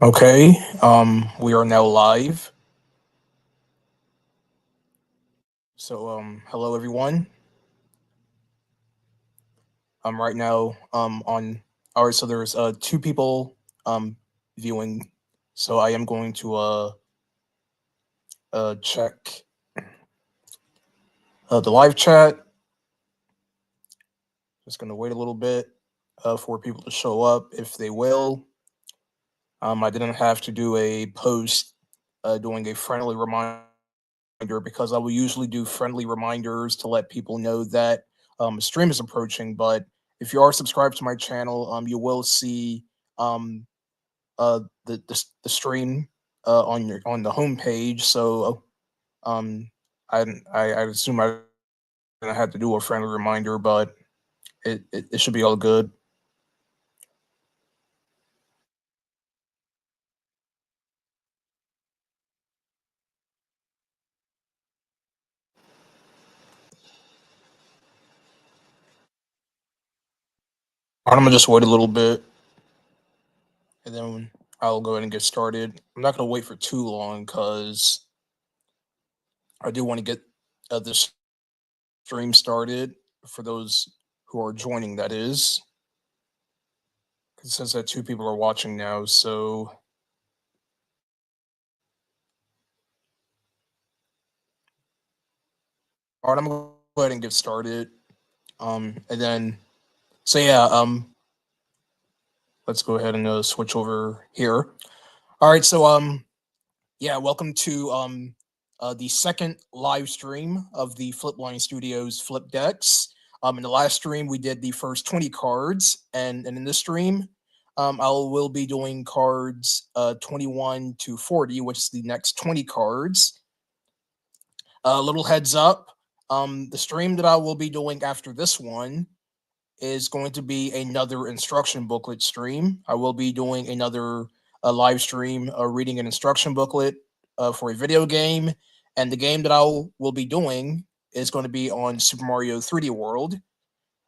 Okay, we are now live. So, hello everyone. Right now, on all right. So there's two people viewing. So I am going to check the live chat. Just gonna wait a little bit for people to show up if they will. I didn't have to do a post doing a friendly reminder because I will usually do friendly reminders to let people know that a stream is approaching. But if you are subscribed to my channel, you will see um, the stream on the homepage. So um, I, I assume I didn't have to do a friendly reminder, but it should be all good. I'm gonna just wait a little bit, and then I'll go ahead and get started. I'm not gonna wait for too long because I do want to get this stream started for those who are joining. That is, 'cause it says that two people are watching now. So, all right, I'm gonna go ahead and get started. And then, so yeah, let's go ahead and switch over here. All right, so yeah, welcome to the second live stream of the Flipline Studios Flipdecks. In the last stream, we did the first 20 cards, and in this stream, I will be doing cards 21 to 40, which is the next 20 cards. A little heads up, the stream that I will be doing after this one is going to be another instruction booklet stream. I will be doing another live stream reading an instruction booklet for a video game. And the game that will be doing is going to be on Super Mario 3D World.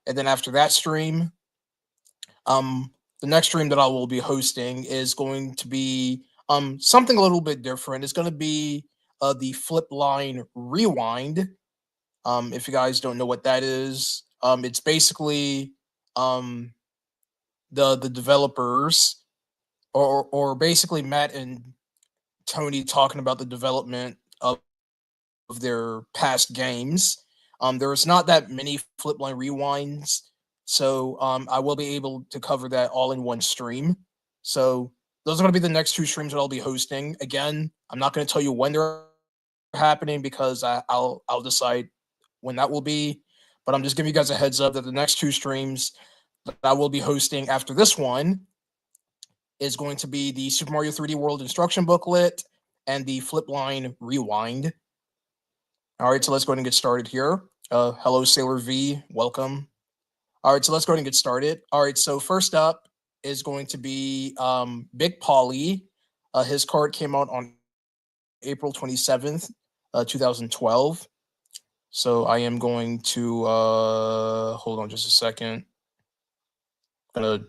And then after that stream, the next stream that I will be hosting is going to be something a little bit different. It's going to be the Flipline Rewind. If you guys don't know what that is, it's basically um, the developers or basically Matt and Tony talking about the development of their past games. There's not that many Flipline rewinds, so I will be able to cover that all in one stream. So those are going to be the next two streams that I'll be hosting. Again, I'm not going to tell you when they're happening because I'll decide when that will be. But I'm just giving you guys a heads up that the next two streams that I will be hosting after this one is going to be the Super Mario 3D World instruction booklet and the Flipline Rewind. All right, so let's go ahead and get started here. Hello, Sailor V. Welcome. All right, so let's go ahead and get started. All right, so first up is going to be Big Polly. His card came out on April 27th, 2012. So I am going to hold on just a second. I'm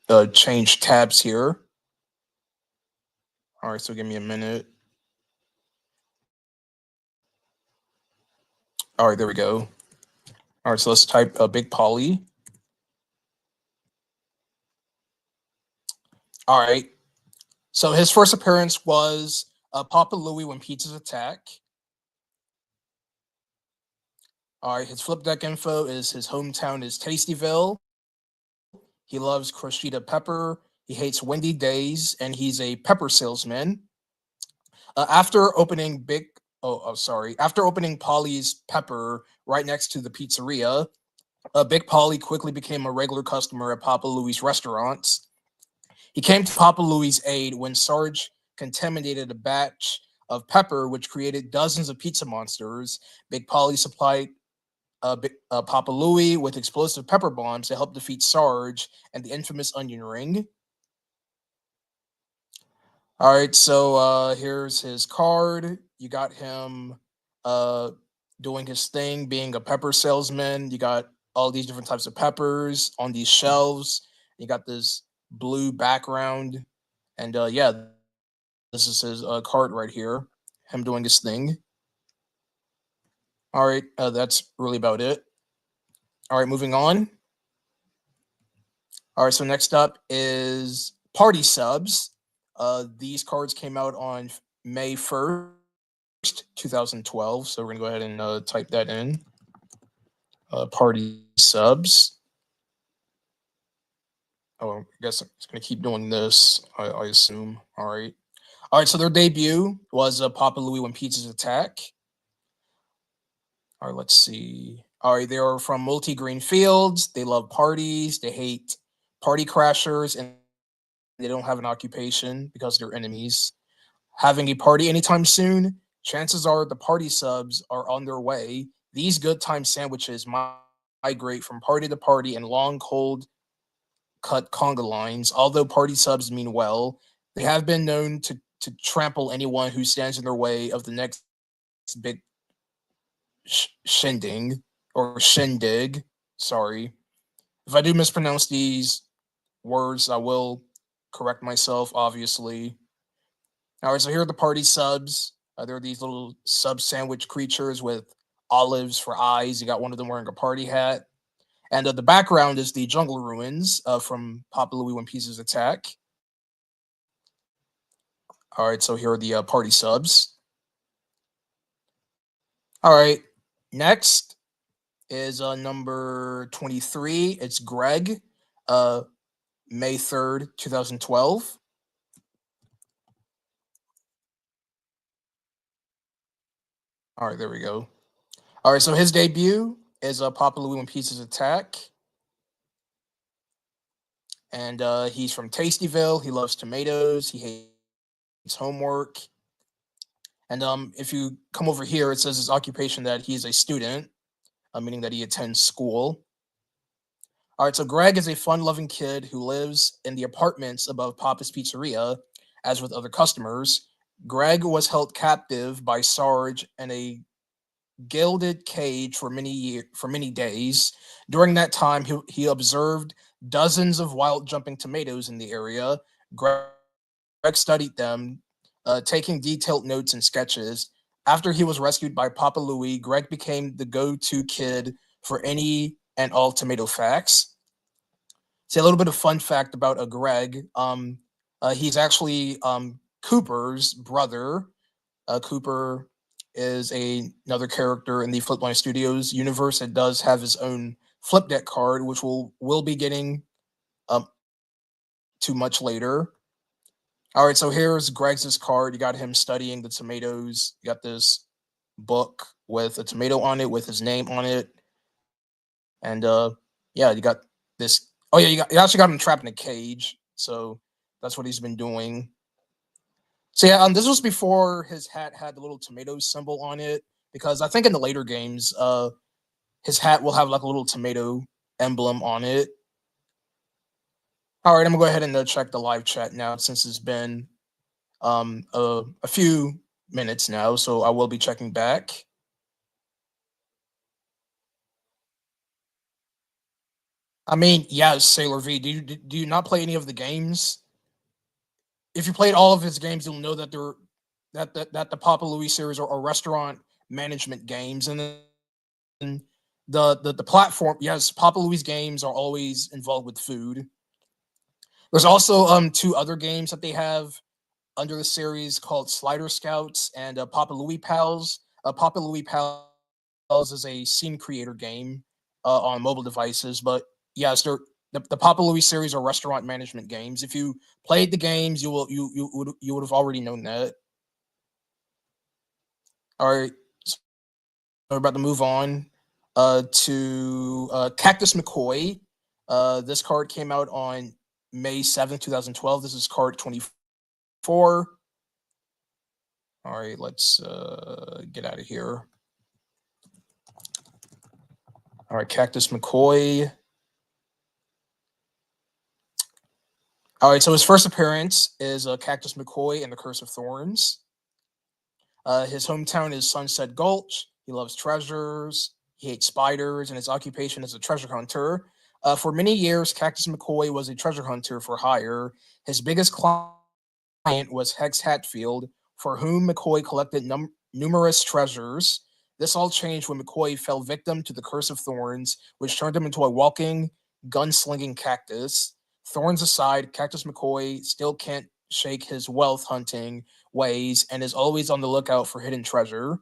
gonna change tabs here. All right, so give me a minute. All right, there we go. All right, so let's type Big Polly. All right. So his first appearance was Papa Louie when pizzas attack. All right, his flip deck info is his hometown is Tastyville. He loves crostita pepper. He hates windy days, and he's a pepper salesman. After opening after opening Polly's Pepper right next to the pizzeria, Big Polly quickly became a regular customer at Papa Louie's restaurants. He came to Papa Louie's aid when Sarge contaminated a batch of pepper, which created dozens of pizza monsters. Big Polly supplied Papa Louie with explosive pepper bombs to help defeat Sarge and the infamous onion ring. All right, so here's his card. You got him uh, doing his thing, being a pepper salesman. You got all these different types of peppers on these shelves. You got this blue background. And yeah, this is his card right here. Him doing his thing. All right, that's really about it. All right, moving on. All right, so next up is party subs. These cards came out on May 1st, 2012. So we're gonna go ahead and type that in. Party subs. Oh, I guess it's gonna keep doing this. I assume. All right. All right. So their debut was Papa Louie When Pizzas Attack. All right. Let's see. All right. They are from Multi Green Fields. They love parties. They hate party crashers, and they don't have an occupation because they're enemies. Having a party anytime soon? Chances are the party subs are on their way. These good time sandwiches migrate from party to party in long, cold cut conga lines. Although party subs mean well, they have been known to trample anyone who stands in their way of the next big shindig or shindig. Sorry. If I do mispronounce these words, I will correct myself, obviously. All right, so here are the party subs. They're these little sub sandwich creatures with olives for eyes. You got one of them wearing a party hat. And the background is the jungle ruins from Papa Louie When Pieces Attack. All right, so here are the party subs. All right, next is number 23. It's Greg, May 3rd, 2012. All right, there we go. All right, so his debut is Papa Louie When Pieces Attack. And he's from Tastyville. He loves tomatoes. He hates homework. And if you come over here, it says his occupation that he is a student, meaning that he attends school. All right, so Greg is a fun-loving kid who lives in the apartments above Papa's Pizzeria, as with other customers. Greg was held captive by Sarge in a gilded cage for many days. During that time, he observed dozens of wild jumping tomatoes in the area. Greg studied them, taking detailed notes and sketches. After he was rescued by Papa Louie, Greg became the go-to kid for any and all tomato facts. See, a little bit of fun fact about Greg. He's actually Cooper's brother. Cooper is another character in the Flipline Studios universe that does have his own Flipdeck card, which we'll be getting um, to much later. All right, so here's Greg's card. You got him studying the tomatoes. You got this book with a tomato on it with his name on it, and yeah, you got this. Oh yeah, you actually got him trapped in a cage. So that's what he's been doing. So yeah, this was before his hat had the little tomato symbol on it, because I think in the later games, his hat will have like a little tomato emblem on it. All right, I'm gonna go ahead and check the live chat now since it's been a few minutes now, so I will be checking back. I mean, yes, Sailor V. Do you not play any of the games? If you played all of his games, you'll know that that the Papa Louie series are restaurant management games, and then the platform. Yes, Papa Louie's games are always involved with food. There's also two other games that they have under the series called Slider Scouts and Papa Louie Pals. Papa Louie Pals is a scene creator game on mobile devices, but yes, the Papa Louie series are restaurant management games. If you played the games, you would have already known that. All right, so we're about to move on to Cactus McCoy. This card came out on May 7th, 2012. This is card 24. All right, let's get out of here. All right, Cactus McCoy. All right, so his first appearance is Cactus McCoy and the Curse of Thorns. His hometown is Sunset Gulch. He loves treasures. He hates spiders, and his occupation is a treasure hunter. For many years, Cactus McCoy was a treasure hunter for hire. His biggest climb was Hex Hatfield, for whom McCoy collected numerous treasures. This all changed when McCoy fell victim to the Curse of Thorns, which turned him into a walking, gunslinging cactus. Thorns aside, Cactus McCoy still can't shake his wealth hunting ways and is always on the lookout for hidden treasure.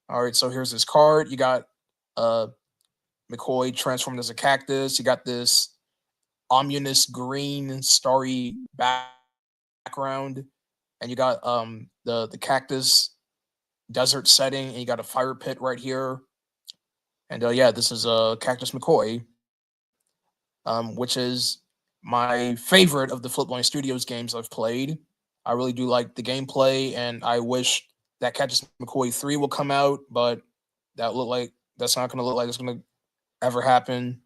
All right, so here's his card. You got McCoy transformed as a cactus. You got this ominous green starry background, and you got the cactus desert setting, and you got a fire pit right here. And yeah, this is Cactus McCoy, which is my favorite of the Flipline Studios games I've played. I really do like the gameplay, and I wish that Cactus McCoy 3 will come out, but that's not going to look like it's going to ever happen.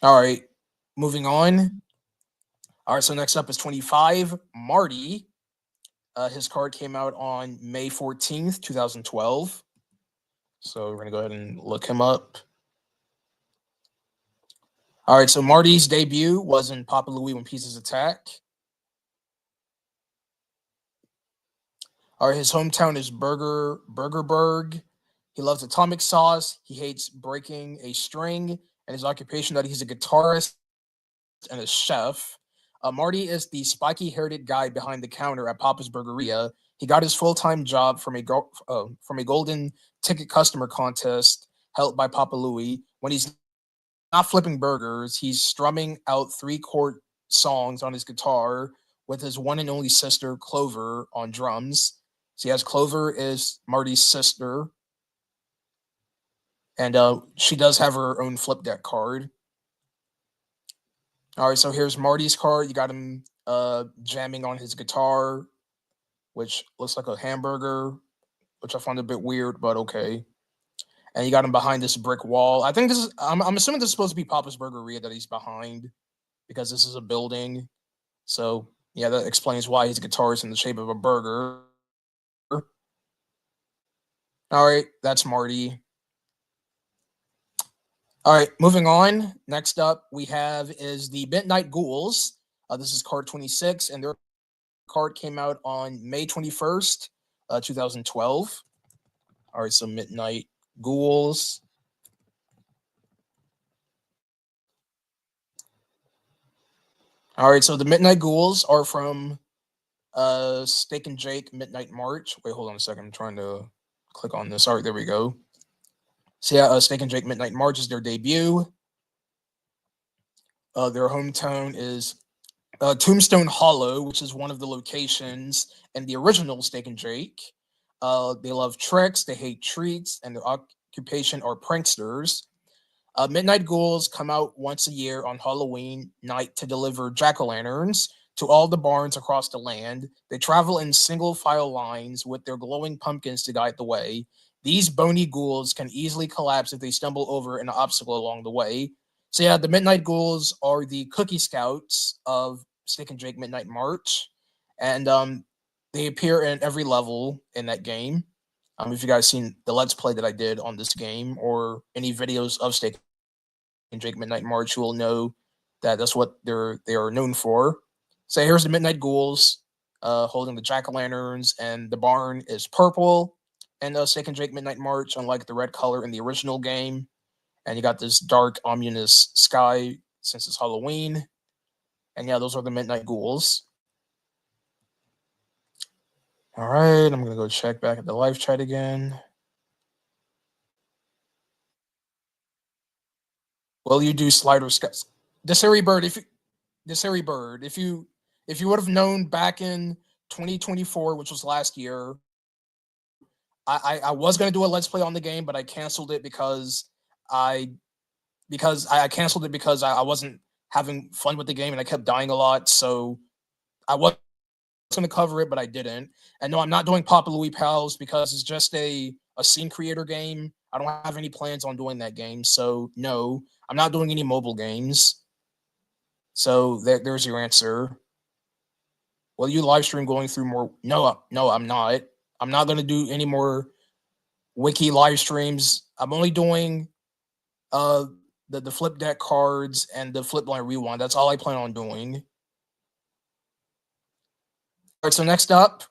All right, moving on. All right, so next up is 25, Marty. His card came out on May 14th, 2012. So we're going to go ahead and look him up. All right, so Marty's debut was in Papa Louie When Pieces Attack. All right, his hometown is Burgerberg. He loves atomic sauce. He hates breaking a string, and his occupation that he's a guitarist and a chef. Marty is the spiky-haired guy behind the counter at Papa's Burgeria. He got his full-time job from a golden ticket customer contest held by Papa Louie. When he's not flipping burgers, he's strumming out 3-chord songs on his guitar with his one and only sister, Clover, on drums. So yes, Clover is Marty's sister, and she does have her own Flipdeck card. All right, so here's Marty's card. You got him jamming on his guitar, which looks like a hamburger, which I found a bit weird, but okay. And you got him behind this brick wall. I think this is, I'm assuming this is supposed to be Papa's Burgeria that he's behind, because this is a building. So yeah, that explains why his guitar is in the shape of a burger. All right, that's Marty. All right, moving on. Next up we have is the Midnight Ghouls. This is card 26, and their card came out on May 21st, 2012. All right, so Midnight Ghouls. All right, so the Midnight Ghouls are from Steak and Jake Midnight March. Wait, hold on a second. I'm trying to click on this. All right, there we go. So yeah, Steak and Jake Midnight March is their debut. Their hometown is Tombstone Hollow, which is one of the locations in the original Steak and Jake. They love tricks, they hate treats, and their occupation are pranksters. Midnight Ghouls come out once a year on Halloween night to deliver jack-o'-lanterns to all the barns across the land. They travel in single file lines with their glowing pumpkins to guide the way. These bony ghouls can easily collapse if they stumble over an obstacle along the way. So yeah, the Midnight Ghouls are the Cookie Scouts of Steak and Jake Midnight March, and they appear in every level in that game. If you guys seen the Let's Play that I did on this game, or any videos of Steak and Jake Midnight March, you will know that that's what they are known for. So here's the Midnight Ghouls holding the jack-o'-lanterns, and the barn is purple. And Steak and Jake Midnight March, unlike the red color in the original game. And you got this dark, ominous sky since it's Halloween. And yeah, those are the Midnight Ghouls. All right, I'm going to go check back at the live chat again. Will you do slider skies? Desiri Bird, if you would have known back in 2024, which was last year, I was gonna do a let's play on the game, but I canceled it because I canceled it because I wasn't having fun with the game and I kept dying a lot. So I was gonna cover it, but I didn't. And no, I'm not doing Papa Louie Pals because it's just a scene creator game. I don't have any plans on doing that game. So no, I'm not doing any mobile games. So there's your answer. Will you live stream going through more? No, I'm not. I'm not going to do any more wiki live streams. I'm only doing the Flipdeck cards and the Flipline Rewind. That's all I plan on doing. right, so next up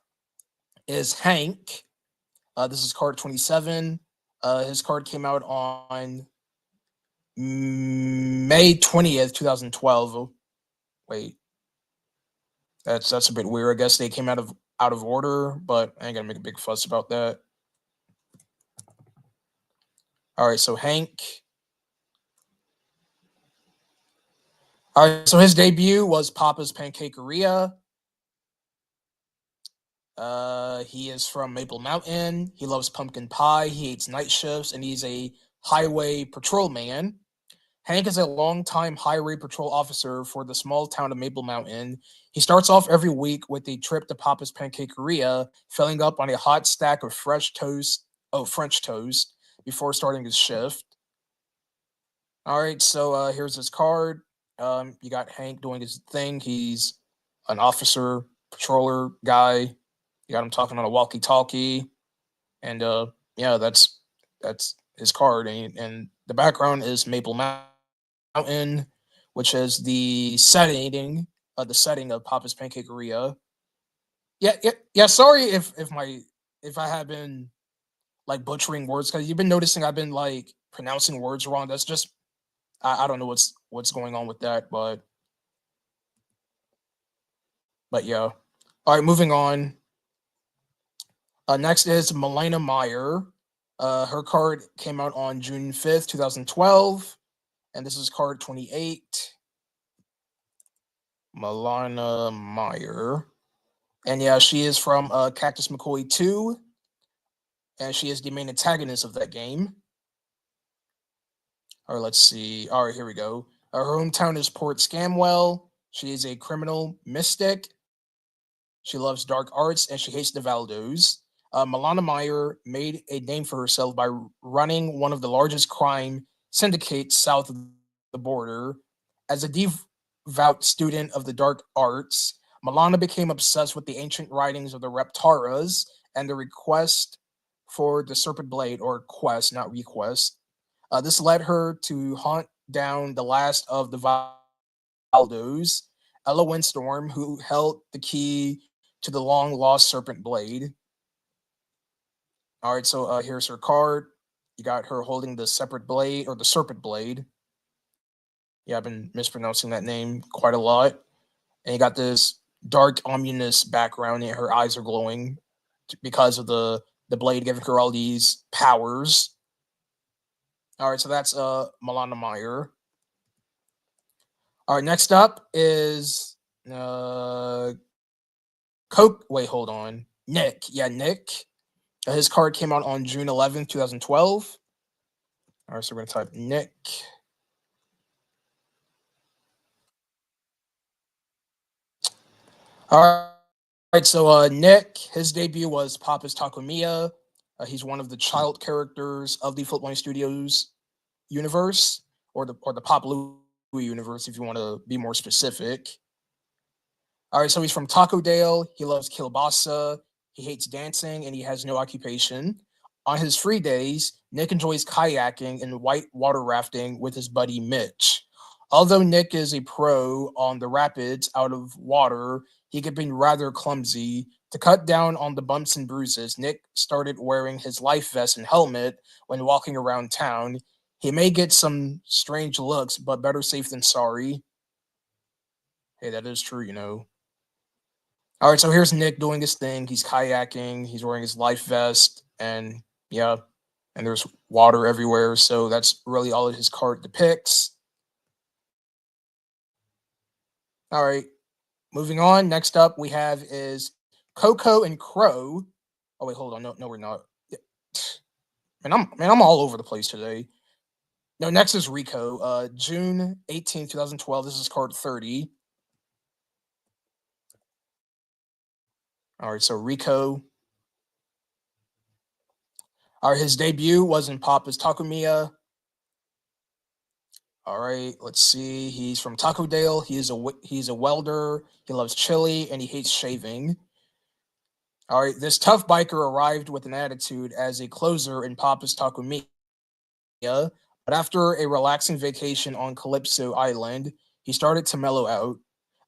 is Hank. This is card 27. His card came out on May 20th, 2012. Oh, wait, that's a bit weird. I guess they came out of order, but I ain't gonna make a big fuss about that. All right, so Hank. All right, so his debut was Papa's Pancakeria. He is from Maple Mountain. He loves pumpkin pie. He hates night shifts, and he's a highway patrolman. Hank is a longtime highway patrol officer for the small town of Maple Mountain. He starts off every week with a trip to Papa's Pancakeria, filling up on a hot stack of French toast, before starting his shift. All right, so here's his card. You got Hank doing his thing. He's an officer, patroller guy. You got him talking on a walkie-talkie, and yeah, that's his card. And the background is Maple Mountain, which is the setting of Papa's Pancakeria. Yeah. Sorry if I have been like butchering words, because you've been noticing I've been like pronouncing words wrong. That's just I don't know what's going on with that, but yeah. All right, moving on. Next is Milena Meyer. Her card came out on June 5th, 2012, and this is card 28. Milena Meyer. And yeah, she is from Cactus McCoy 2, and she is the main antagonist of that game. All right, let's see. All right, here we go. Her hometown is Port Scamwell. She is a criminal mystic. She loves dark arts, and she hates the Valdos. Milana Meyer made a name for herself by running one of the largest crime syndicates south of the border. As a devout student of the dark arts, Milana became obsessed with the ancient writings of the Reptaras and the request for the Serpent Blade, or quest, not request. This led her to hunt down the last of the Valdos, Ella Windstorm, who held the key to the long lost Serpent Blade. All right, so here's her card. You got her holding the separate blade, or the Serpent Blade. Yeah, I've been mispronouncing that name quite a lot. And you got this dark, ominous background, and her eyes are glowing because of the blade giving her all these powers. All right, so that's Milana Meyer. All right, next up is Coke. Wait, hold on. Nick. Yeah, Nick. His card came out on June 11th, 2012. All right, so we're going to type Nick. All right, so Nick, his debut was Papa's Takomiya. He's one of the child characters of the Flipline Studios universe, or the Pop Louie universe, if you want to be more specific. All right, so he's from Taco Dale. He loves kielbasa. He hates dancing, and he has no occupation. On his free days, Nick enjoys kayaking and white water rafting with his buddy Mitch. Although Nick is a pro on the rapids out of water, he could be rather clumsy. To cut down on the bumps and bruises, Nick started wearing his life vest and helmet when walking around town. He may get some strange looks, but better safe than sorry. Hey, that is true, you know. All right, so here's Nick doing his thing. He's kayaking, he's wearing his life vest, and yeah, and there's water everywhere. So that's really all his card depicts. All right, moving on. Next up, we have is Coco and Crow. Oh wait, hold on. No, we're not. Man, I'm all over the place today. No, next is Rico. June 18th, 2012. This is card 30. All right, so Rico. All right, his debut was in Papa's Takomiya. All right, let's see. He's from Taco Dale. He's a welder. He loves chili and he hates shaving. All right, this tough biker arrived with an attitude as a closer in Papa's Takomiya, but after a relaxing vacation on Calypso Island, he started to mellow out.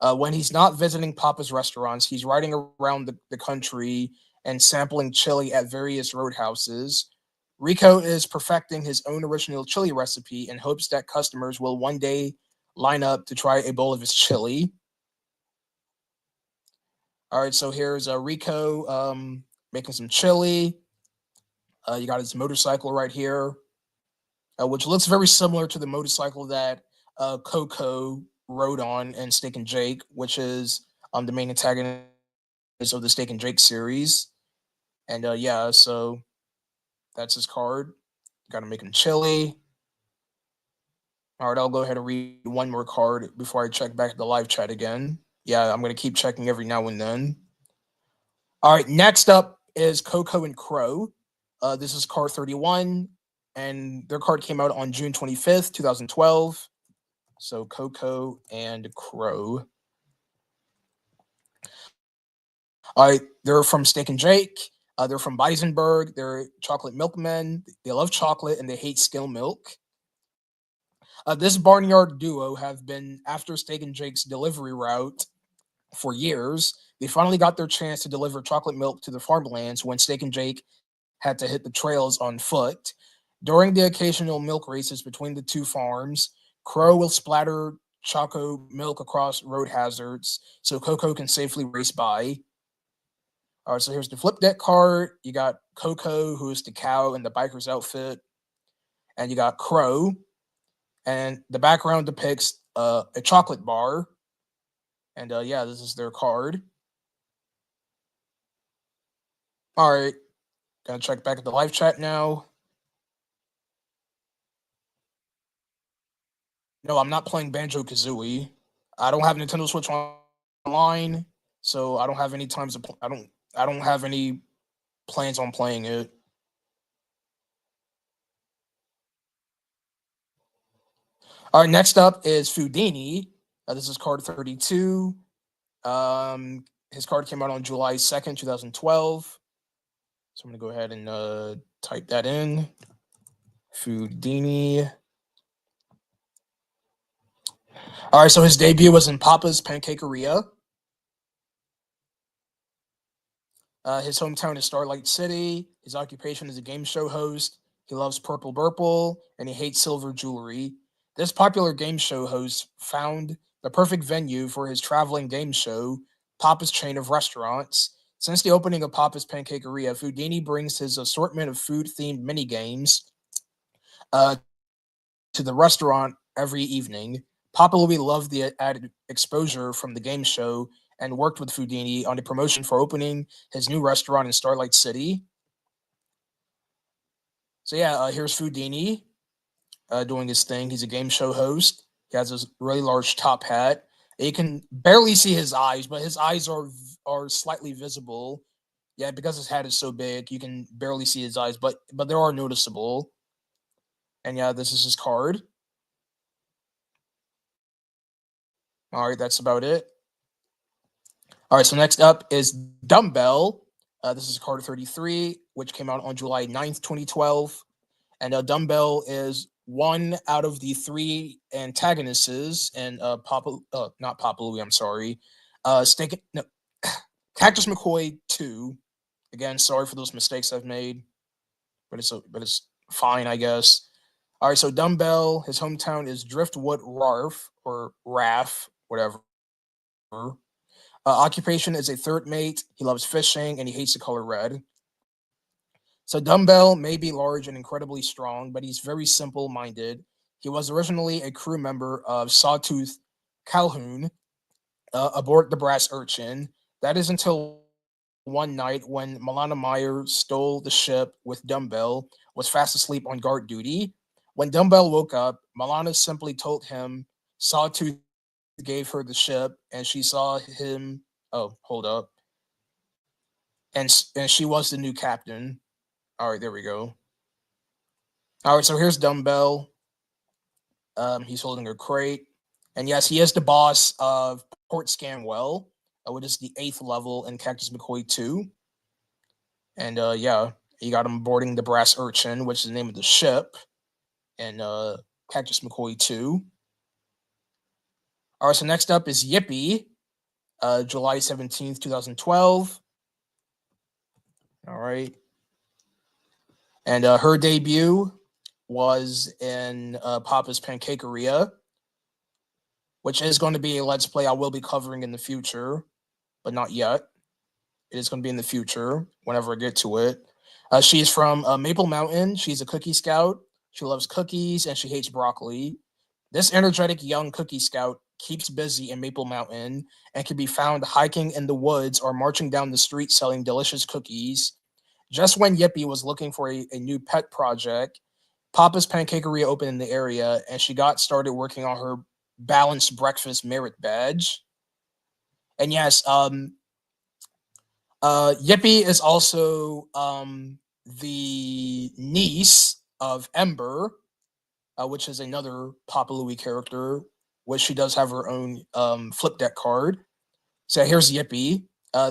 When he's not visiting Papa's restaurants, he's riding around the country and sampling chili at various roadhouses. Rico is perfecting his own original chili recipe and hopes that customers will one day line up to try a bowl of his chili. All right, so here's Rico making some chili. You got his motorcycle right here, which looks very similar to the motorcycle that Coco rode on in Steak and Jake, which is the main antagonist of the Steak and Jake series. And yeah, so that's his card. Got to make him chili. All right, I'll go ahead and read one more card before I check back the live chat again. Yeah, I'm going to keep checking every now and then. All right, next up is Coco and Crow. This is card 31, and their card came out on June 25th, 2012. So Coco and Crow. All right, they're from Steak and Jake. They're from Beisenberg. They're chocolate milkmen. They love chocolate and they hate skim milk. This barnyard duo have been after Steak and Jake's delivery route for years. They finally got their chance to deliver chocolate milk to the farmlands when Steak and Jake had to hit the trails on foot. During the occasional milk races between the two farms, Crow will splatter choco milk across road hazards so Coco can safely race by. All right, so here's the Flipdeck card. You got Coco, who is the cow in the biker's outfit, and you got Crow, and the background depicts a chocolate bar. And yeah, this is their card. All right, gonna check back at the live chat now. No, I'm not playing Banjo Kazooie. I don't have Nintendo Switch online, so I don't have any times. I don't have any plans on playing it. All right, next up is Foodini. This is card 32. His card came out on July 2nd, 2012. So I'm going to go ahead and type that in. Foodini. All right, so his debut was in Papa's Pancakeria. His hometown is Starlight City. His occupation is a game show host. He loves Purple Burple, and he hates silver jewelry. This popular game show host found the perfect venue for his traveling game show, Papa's chain of restaurants. Since the opening of Papa's Pancakeria, Foodini brings his assortment of food-themed mini games to the restaurant every evening. Papa Louie loved the added exposure from the game show and worked with Foodini on a promotion for opening his new restaurant in Starlight City. So yeah, here's Foodini doing his thing. He's a game show host. He has this really large top hat. You can barely see his eyes, but his eyes are slightly visible. Yeah, because his hat is so big, you can barely see his eyes, but they are noticeable. And yeah, this is his card. All right, that's about it. All right, so next up is Dumbbell. This is card 33, which came out on July 9th, 2012. And Dumbbell is one out of the three antagonists in not Papa Louie, I'm sorry. Cactus McCoy 2. Again, sorry for those mistakes I've made, but it's fine, I guess. All right, so Dumbbell, his hometown is Driftwood Rarf, or Raff, whatever. Occupation is a third mate. He loves fishing and he hates the color red. So Dumbbell may be large and incredibly strong, but he's very simple-minded. He was originally a crew member of Sawtooth Calhoun aboard the Brass Urchin. That is until one night when Milana Meyer stole the ship with Dumbbell, was fast asleep on guard duty. When Dumbbell woke up, Milana simply told him Sawtooth gave her the ship, and she saw him. Oh, hold up. And she was the new captain. All right, there we go. All right, so here's Dumbbell. He's holding a crate, and yes, he is the boss of Port Scanwell, which is the 8th level in Cactus McCoy 2. And yeah, you got him boarding the Brass Urchin, which is the name of the ship, and Cactus McCoy 2. All right, so next up is Yippee. July 17th, 2012. All right. And her debut was in Papa's Pancakeria, which is going to be a Let's Play I will be covering in the future, but not yet. It is going to be in the future whenever I get to it. She's from Maple Mountain. She's a cookie scout. She loves cookies and she hates broccoli. This energetic young cookie scout keeps busy in Maple Mountain and can be found hiking in the woods or marching down the street selling delicious cookies. Just when Yippee was looking for a new pet project, Papa's Pancakeria opened in the area and she got started working on her balanced breakfast merit badge. And yes, Yippee is also the niece of Ember, which is another Papa Louie character, which she does have her own flip deck card. So here's Yippee.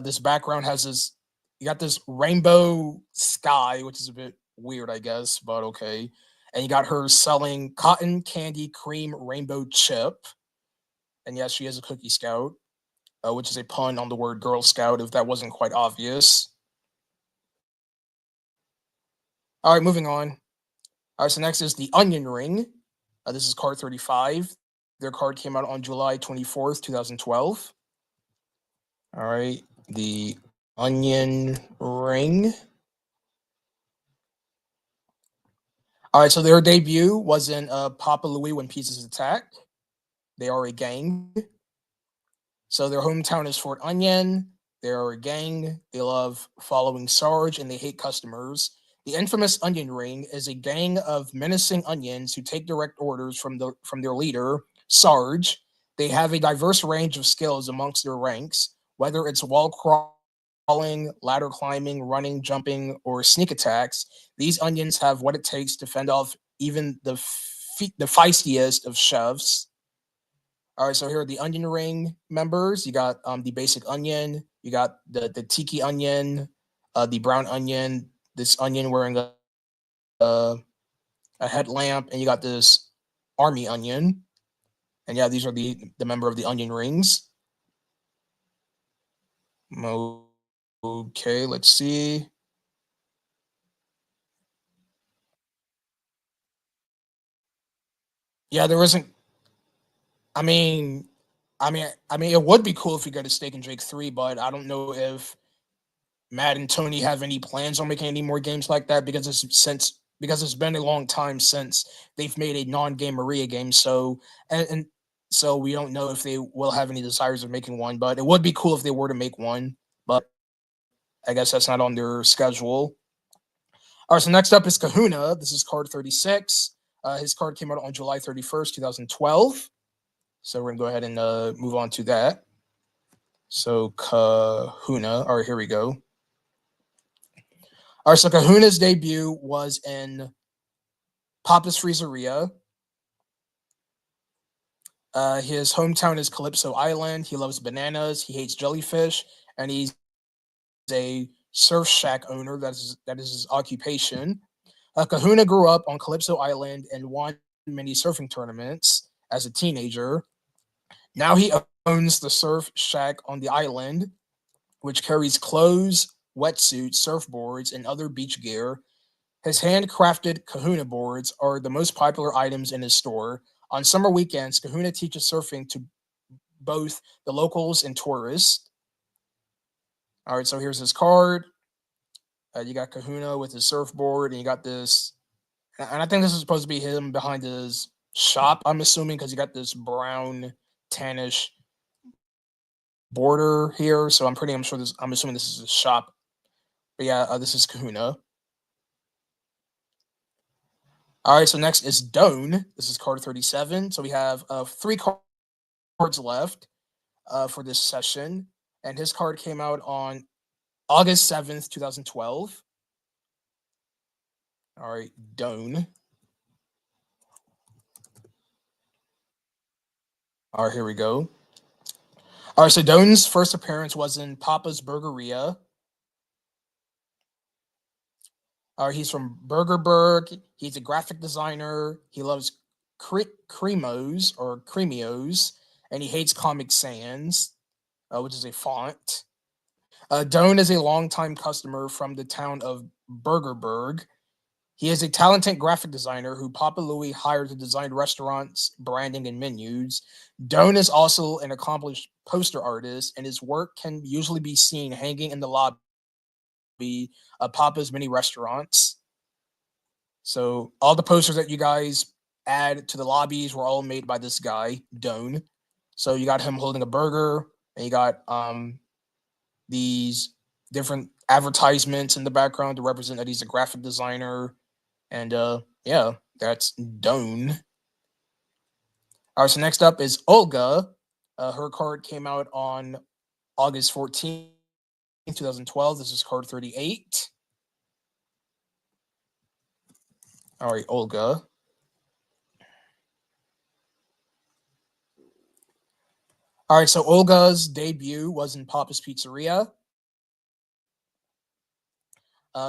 This background has this, you got this rainbow sky, which is a bit weird, I guess, but okay. And you got her selling cotton candy cream rainbow chip. And yes, she is a cookie scout, which is a pun on the word Girl Scout, if that wasn't quite obvious. All right, moving on. All right, so next is the Onion Ring. This is card 35. Their card came out on July 24th, 2012. All right, the Onion Ring. All right, so their debut was in Papa Louie When Pieces Attack. They are a gang. So their hometown is Fort Onion. They are a gang. They love following Sarge and they hate customers. The infamous Onion Ring is a gang of menacing onions who take direct orders from their leader, Sarge. They have a diverse range of skills amongst their ranks, whether it's wall crawling, ladder climbing, running, jumping, or sneak attacks. These onions have what it takes to fend off even the feistiest of chefs. All right, so here are the Onion Ring members. You got the basic onion, you got the tiki onion, the brown onion, this onion wearing a headlamp, and you got this army onion. And yeah, these are the member of the Onion Rings. Okay, let's see. Yeah, there isn't. I mean, it would be cool if we got a Steak and Drake 3, but I don't know if Matt and Tony have any plans on making any more games like that because it's been a long time since they've made a non-game Maria game. So and so we don't know if they will have any desires of making one, but it would be cool if they were to make one. But I guess that's not on their schedule. All right, so next up is Kahuna. This is card 36. His card came out on July 31st, 2012. So we're gonna go ahead and move on to that. So Kahuna. All right, here we go. All right, so Kahuna's debut was in Papa's Freezeria. His hometown is Calypso Island. He loves bananas. He hates jellyfish, and he's a surf shack owner. That is his occupation. Kahuna grew up on Calypso Island and won many surfing tournaments as a teenager. Now he owns the surf shack on the island, which carries clothes, wetsuits, surfboards, and other beach gear. His handcrafted Kahuna boards are the most popular items in his store. On summer weekends, Kahuna teaches surfing to both the locals and tourists. All right, so here's his card. You got Kahuna with his surfboard, and you got this. And I think this is supposed to be him behind his shop, I'm assuming, because you got this brown, tannish border here. So I'm assuming this is his shop. But yeah, this is Kahuna. All right, so next is Doan. This is card 37. So we have 3 cards left for this session. And his card came out on August 7th, 2012. All right, Doan. All right, here we go. All right, so Doan's first appearance was in Papa's Burgeria. He's from Burgerberg. He's a graphic designer. He loves cremos or cremios, and he hates Comic Sans. which is a font. Doan is a longtime customer from the town of Burgerberg. He is a talented graphic designer who Papa Louie hired to design restaurants, branding, and menus. Doan is also an accomplished poster artist, and his work can usually be seen hanging in the lobby of Papa's many restaurants. So all the posters that you guys add to the lobbies were all made by this guy, Doan. So you got him holding a burger, and you got these different advertisements in the background to represent that he's a graphic designer. And yeah, that's Doan. All right, so next up is Olga. Her card came out on August 14th, 2012. This is card 38. All right, Olga. All right, so Olga's debut was in Papa's Pizzeria.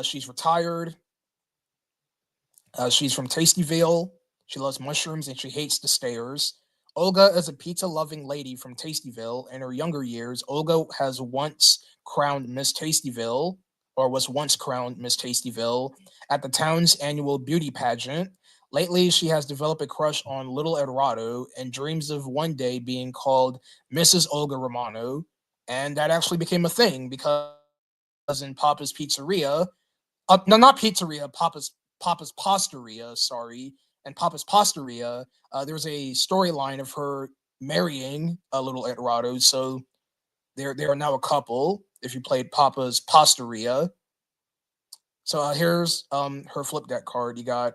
She's retired. She's from Tastyville. She loves mushrooms and she hates the stairs. Olga is a pizza-loving lady from Tastyville. In her younger years, Olga has once crowned Miss Tastyville, or was once crowned Miss Tastyville, at the town's annual beauty pageant. Lately, she has developed a crush on little Eduardo and dreams of one day being called Mrs. Olga Romano. And that actually became a thing because in Papa's Pizzeria, no, not Pizzeria, Papa's Pastaria, sorry, and Papa's Pastaria, there was a storyline of her marrying a little Eduardo, so they are now a couple. If you played Papa's Pastaria, so here's her flip deck card. You got,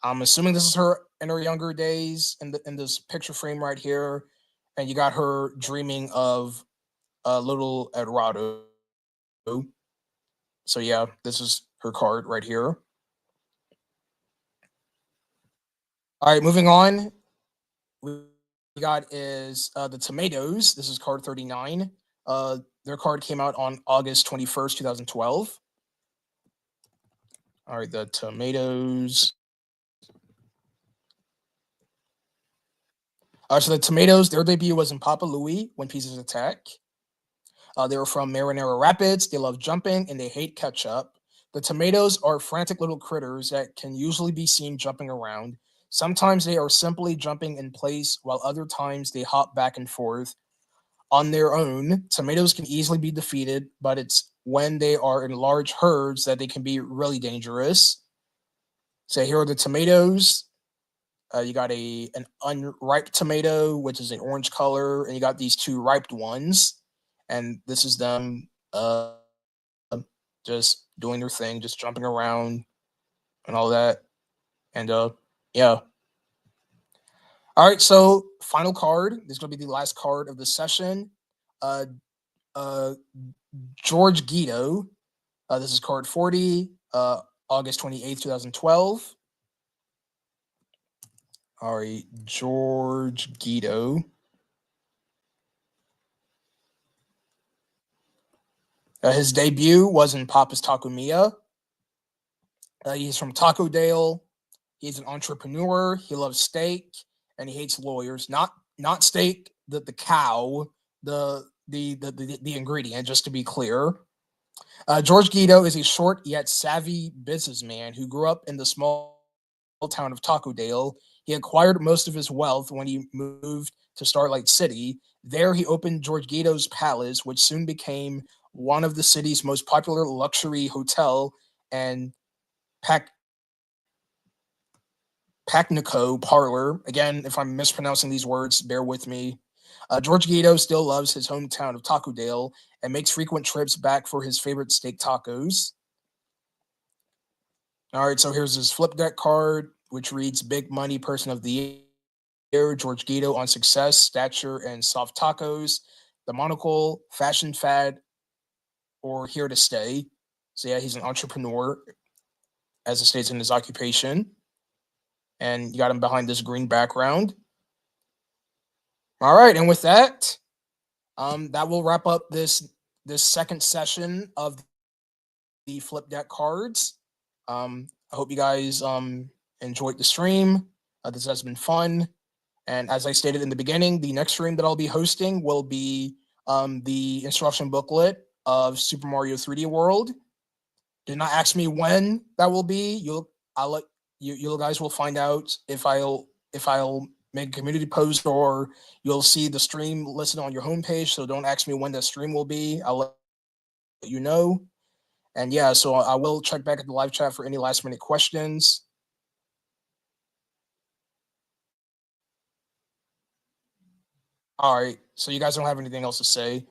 I'm assuming this is her in her younger days in this picture frame right here, and you got her dreaming of little Eduardo. So yeah, this is her card right here. All right, moving on. We got is the Tomatoes. This is card 39. Their card came out on August 21st, 2012. All right, the Tomatoes. So the Tomatoes, their debut was in Papa Louie when Pieces Attack. They were from Marinara Rapids. They love jumping and they hate ketchup. The Tomatoes are frantic little critters that can usually be seen jumping around. Sometimes they are simply jumping in place, while other times they hop back and forth. On their own, tomatoes can easily be defeated, but it's when they are in large herds that they can be really dangerous. So here are the tomatoes. You got an unripe tomato, which is an orange color, and you got these two ripe ones. And this is them just doing their thing, just jumping around and all that. And yeah. All right, so final card. This is going to be the last card of the session. George Guido. This is card 40, August 28th, 2012. All right, George Guido. His debut was in Papa's Taco Mia. He's from Taco Dale. He's an entrepreneur. He loves steak and he hates lawyers. Not steak, the cow, the ingredient, just to be clear. George Guido is a short yet savvy businessman who grew up in the small town of Taco Dale. He acquired most of his wealth when he moved to Starlight City. There he opened George Guido's Palace, which soon became one of the city's most popular luxury hotel, and Pacnico Parlor. Again, if I'm mispronouncing these words, bear with me. George Guido still loves his hometown of Taco Dale and makes frequent trips back for his favorite steak tacos. All right, so here's his flip deck card, which reads Big Money Person of the Year, George Guido on success, stature, and soft tacos. The monocle, fashion fad, or here to stay. So yeah, he's an entrepreneur, as it states in his occupation. And you got him behind this green background. All right, and with that, that will wrap up this second session of the flip deck cards. I hope you guys enjoyed the stream. This has been fun. And as I stated in the beginning, the next stream that I'll be hosting will be the instruction booklet of Super Mario 3D World. Do not ask me when that will be. I'll let you guys will find out if I'll make a community post, or you'll see the stream listed on your homepage. So don't ask me when the stream will be. I'll let you know. And yeah, so I will check back at the live chat for any last minute questions. All right. So you guys don't have anything else to say.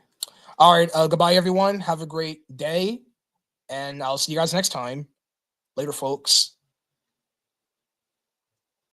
All right. Goodbye, everyone. Have a great day. And I'll see you guys next time. Later, folks.